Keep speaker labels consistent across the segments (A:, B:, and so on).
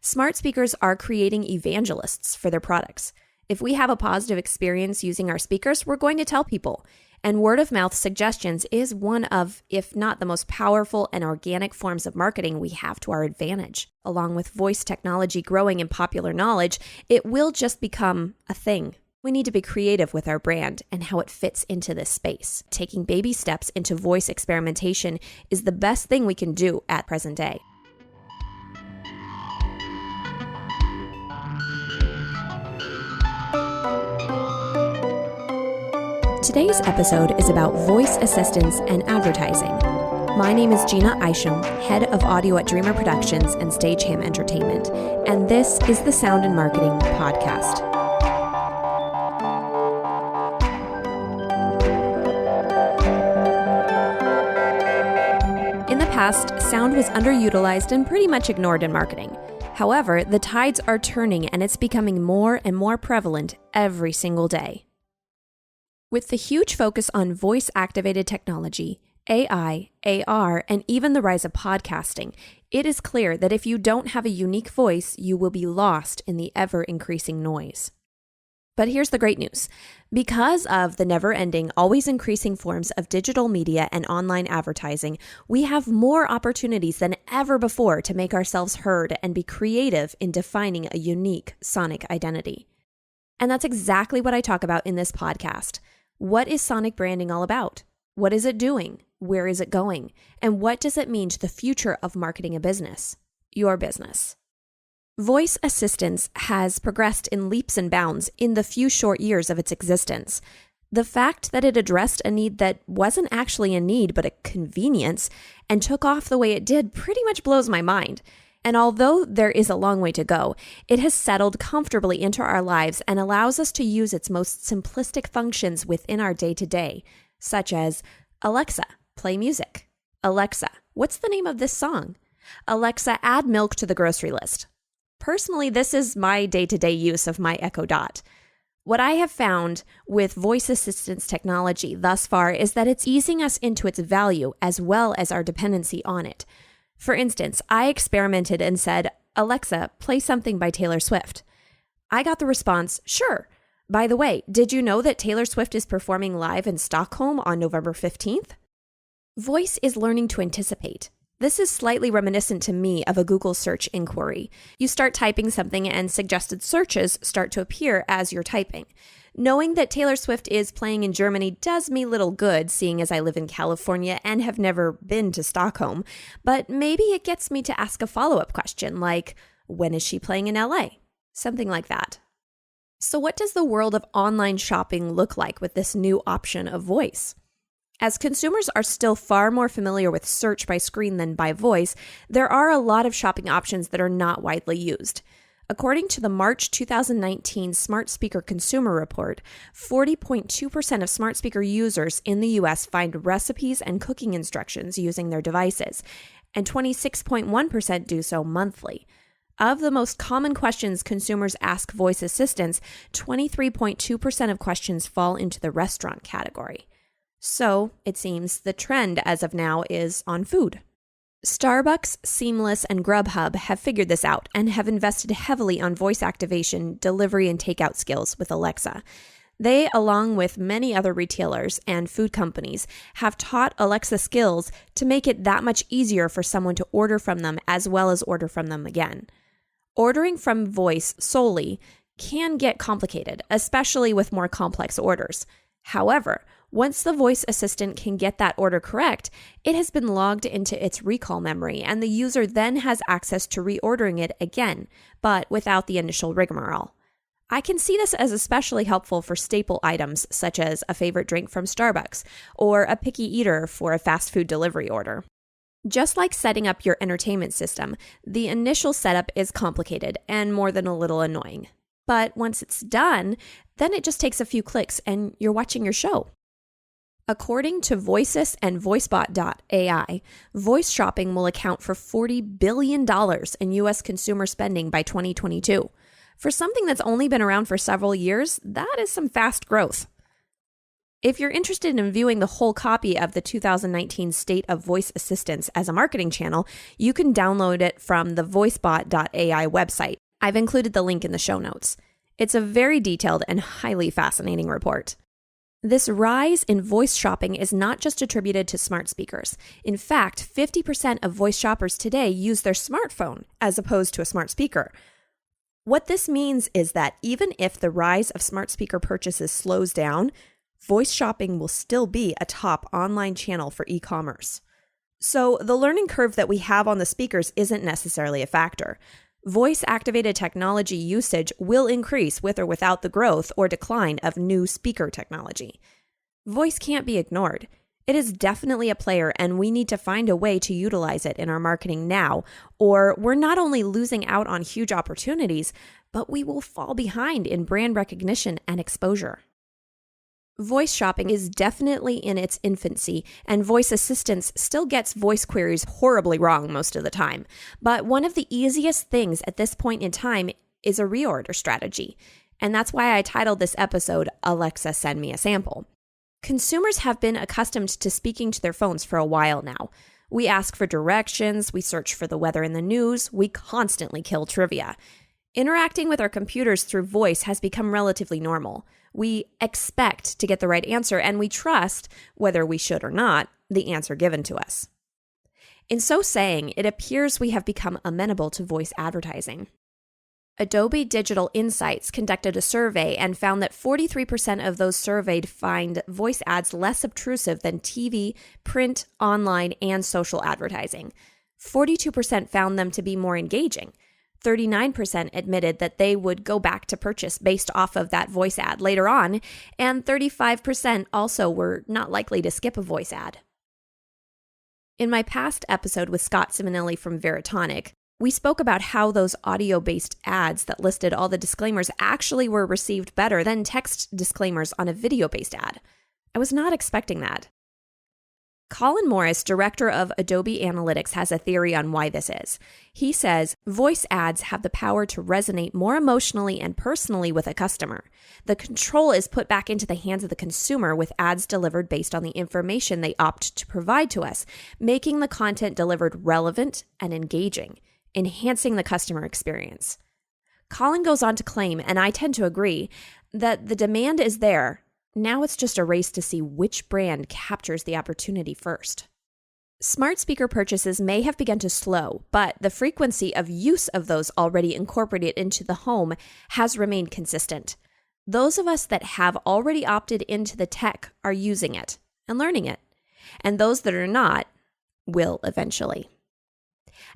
A: Smart speakers are creating evangelists for their products. If we have a positive experience using our speakers, we're going to tell people. And word of mouth suggestions is one of, if not the most powerful and organic forms of marketing we have to our advantage. Along with voice technology growing in popular knowledge, it will just become a thing. We need to be creative with our brand and how it fits into this space. Taking baby steps into voice experimentation is the best thing we can do at present day. Today's episode is about voice assistants and advertising. My name is Jeanna Isham, head of audio at Dreamr Productions and Stageham Entertainment, and this is the Sound and Marketing Podcast. In the past, sound was underutilized and pretty much ignored in marketing. However, the tides are turning and it's becoming more and more prevalent every single day. With the huge focus on voice-activated technology, AI, AR, and even the rise of podcasting, it is clear that if you don't have a unique voice, you will be lost in the ever-increasing noise. But here's the great news. Because of the never-ending, always-increasing forms of digital media and online advertising, we have more opportunities than ever before to make ourselves heard and be creative in defining a unique sonic identity. And that's exactly what I talk about in this podcast. What is sonic branding all about? What is it doing? Where is it going? And what does it mean to the future of marketing a business? Your business. Voice assistance has progressed in leaps and bounds in the few short years of its existence. The fact that it addressed a need that wasn't actually a need but a convenience and took off the way it did pretty much blows my mind. And although there is a long way to go, it has settled comfortably into our lives and allows us to use its most simplistic functions within our day-to-day, such as, Alexa, play music. Alexa, what's the name of this song? Alexa, add milk to the grocery list. Personally, this is my day-to-day use of my Echo Dot. What I have found with voice assistance technology thus far is that it's easing us into its value as well as our dependency on it. For instance, I experimented and said, Alexa, play something by Taylor Swift. I got the response, sure. By the way, did you know that Taylor Swift is performing live in Stockholm on November 15th? Voice is learning to anticipate. This is slightly reminiscent to me of a Google search inquiry. You start typing something and suggested searches start to appear as you're typing. Knowing that Taylor Swift is playing in Germany does me little good, seeing as I live in California and have never been to Stockholm, but maybe it gets me to ask a follow-up question like, when is she playing in LA? Something like that. So what does the world of online shopping look like with this new option of voice? As consumers are still far more familiar with search by screen than by voice, there are a lot of shopping options that are not widely used. According to the March 2019 Smart Speaker Consumer Report, 40.2% of smart speaker users in the U.S. find recipes and cooking instructions using their devices, and 26.1% do so monthly. Of the most common questions consumers ask voice assistants, 23.2% of questions fall into the restaurant category. So, it seems the trend as of now is on food. Starbucks, Seamless, and Grubhub have figured this out and have invested heavily on voice activation, delivery, and takeout skills with Alexa. They, along with many other retailers and food companies, have taught Alexa skills to make it that much easier for someone to order from them as well as order from them again. Ordering from voice solely can get complicated, especially with more complex orders. However, once the voice assistant can get that order correct, it has been logged into its recall memory, and the user then has access to reordering it again, but without the initial rigmarole. I can see this as especially helpful for staple items such as a favorite drink from Starbucks or a picky eater for a fast food delivery order. Just like setting up your entertainment system, the initial setup is complicated and more than a little annoying. But once it's done, then it just takes a few clicks and you're watching your show. According to Voices and VoiceBot.ai, voice shopping will account for $40 billion in U.S. consumer spending by 2022. For something that's only been around for several years, that is some fast growth. If you're interested in viewing the whole copy of the 2019 State of Voice Assistance as a marketing channel, you can download it from the voicebot.ai website. I've included the link in the show notes. It's a very detailed and highly fascinating report. This rise in voice shopping is not just attributed to smart speakers. In fact, 50% of voice shoppers today use their smartphone as opposed to a smart speaker. What this means is that even if the rise of smart speaker purchases slows down, voice shopping will still be a top online channel for e-commerce. So the learning curve that we have on the speakers isn't necessarily a factor. Voice-activated technology usage will increase with or without the growth or decline of new speaker technology. Voice can't be ignored. It is definitely a player, and we need to find a way to utilize it in our marketing now, or we're not only losing out on huge opportunities, but we will fall behind in brand recognition and exposure. Voice shopping is definitely in its infancy, and voice assistance still gets voice queries horribly wrong most of the time. But one of the easiest things at this point in time is a reorder strategy. And that's why I titled this episode, Alexa, Send Me a Sample. Consumers have been accustomed to speaking to their phones for a while now. We ask for directions, we search for the weather in the news, we constantly kill trivia. Interacting with our computers through voice has become relatively normal. We expect to get the right answer, and we trust, whether we should or not, the answer given to us. In so saying, it appears we have become amenable to voice advertising. Adobe Digital Insights conducted a survey and found that 43% of those surveyed find voice ads less obtrusive than TV, print, online, and social advertising. 42% found them to be more engaging. 39% admitted that they would go back to purchase based off of that voice ad later on, and 35% also were not likely to skip a voice ad. In my past episode with Scott Simonelli from Veritonic, we spoke about how those audio-based ads that listed all the disclaimers actually were received better than text disclaimers on a video-based ad. I was not expecting that. Colin Morris, director of Adobe Analytics, has a theory on why this is. He says, voice ads have the power to resonate more emotionally and personally with a customer. The control is put back into the hands of the consumer with ads delivered based on the information they opt to provide to us, making the content delivered relevant and engaging, enhancing the customer experience. Colin goes on to claim, and I tend to agree, that the demand is there. Now it's just a race to see which brand captures the opportunity first. Smart speaker purchases may have begun to slow, but the frequency of use of those already incorporated into the home has remained consistent. Those of us that have already opted into the tech are using it and learning it, and those that are not will eventually.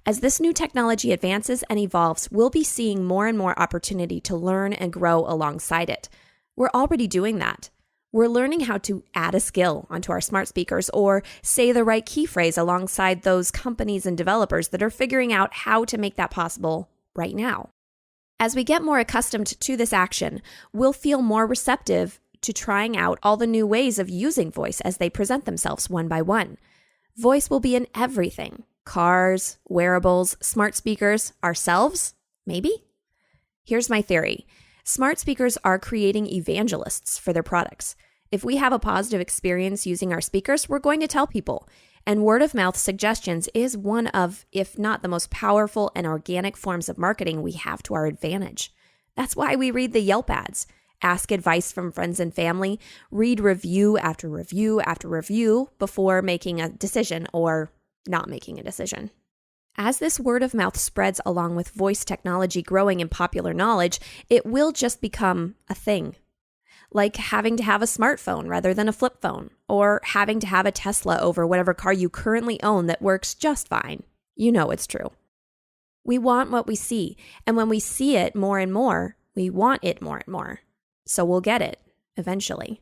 A: As this new technology advances and evolves, we'll be seeing more and more opportunity to learn and grow alongside it. We're already doing that. We're learning how to add a skill onto our smart speakers or say the right key phrase alongside those companies and developers that are figuring out how to make that possible right now. As we get more accustomed to this action, we'll feel more receptive to trying out all the new ways of using voice as they present themselves one by one. Voice will be in everything. Cars, wearables, smart speakers, ourselves, maybe? Here's my theory. Smart speakers are creating evangelists for their products. If we have a positive experience using our speakers, we're going to tell people. And word of mouth suggestions is one of, if not the most powerful and organic forms of marketing we have to our advantage. That's why we read the Yelp ads, ask advice from friends and family, read review after review after review before making a decision or not making a decision. As this word of mouth spreads along with voice technology growing in popular knowledge, it will just become a thing. Like having to have a smartphone rather than a flip phone, or having to have a Tesla over whatever car you currently own that works just fine. You know it's true. We want what we see, and when we see it more and more, we want it more and more. So we'll get it, eventually.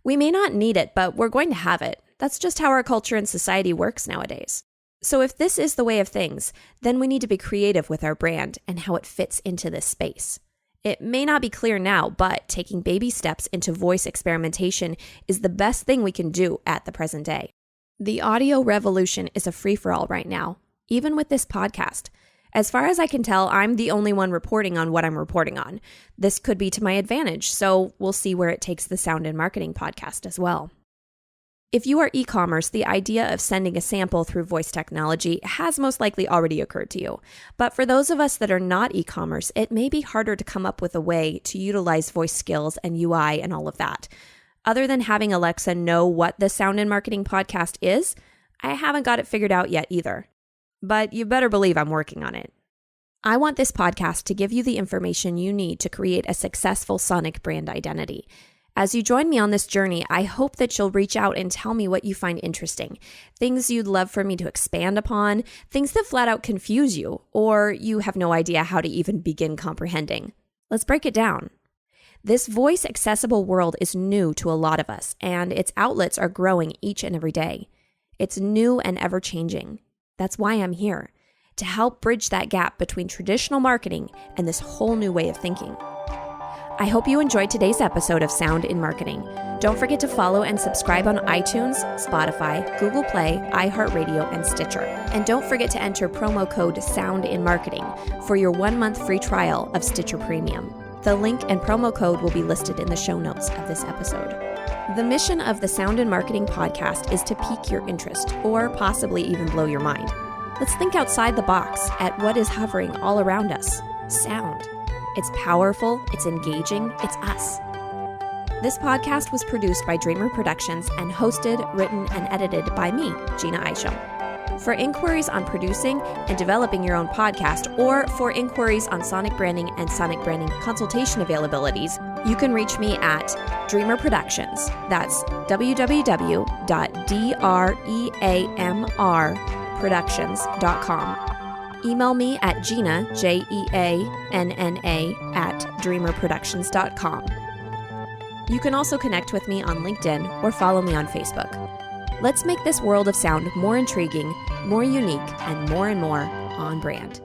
A: We may not need it, but we're going to have it. That's just how our culture and society works nowadays. So if this is the way of things, then we need to be creative with our brand and how it fits into this space. It may not be clear now, but taking baby steps into voice experimentation is the best thing we can do at the present day. The audio revolution is a free-for-all right now, even with this podcast. As far as I can tell, I'm the only one reporting on what I'm reporting on. This could be to my advantage, so we'll see where it takes the Sound in Marketing podcast as well. If you are e-commerce, the idea of sending a sample through voice technology has most likely already occurred to you. But for those of us that are not e-commerce, it may be harder to come up with a way to utilize voice skills and UI and all of that. Other than having Alexa know what the Sound in Marketing podcast is, I haven't got it figured out yet either. But you better believe I'm working on it. I want this podcast to give you the information you need to create a successful sonic brand identity. As you join me on this journey, I hope that you'll reach out and tell me what you find interesting, things you'd love for me to expand upon, things that flat out confuse you, or you have no idea how to even begin comprehending. Let's break it down. This voice-accessible world is new to a lot of us, and its outlets are growing each and every day. It's new and ever-changing. That's why I'm here, to help bridge that gap between traditional marketing and this whole new way of thinking. I hope you enjoyed today's episode of Sound in Marketing. Don't forget to follow and subscribe on iTunes, Spotify, Google Play, iHeartRadio, and Stitcher. And don't forget to enter promo code Sound in Marketing for your 1-month free trial of Stitcher Premium. The link and promo code will be listed in the show notes of this episode. The mission of the Sound in Marketing podcast is to pique your interest, or possibly even blow your mind. Let's think outside the box at what is hovering all around us. Sound. It's powerful, it's engaging, it's us. This podcast was produced by Dreamr Productions and hosted, written, and edited by me, Jeanna Isham. For inquiries on producing and developing your own podcast, or for inquiries on sonic branding and sonic branding consultation availabilities, you can reach me at Dreamr Productions. That's www.dreamrproductions.com. Email me at Jeanna, Jeanna, @dreamrproductions.com. You can also connect with me on LinkedIn or follow me on Facebook. Let's make this world of sound more intriguing, more unique, and more on brand.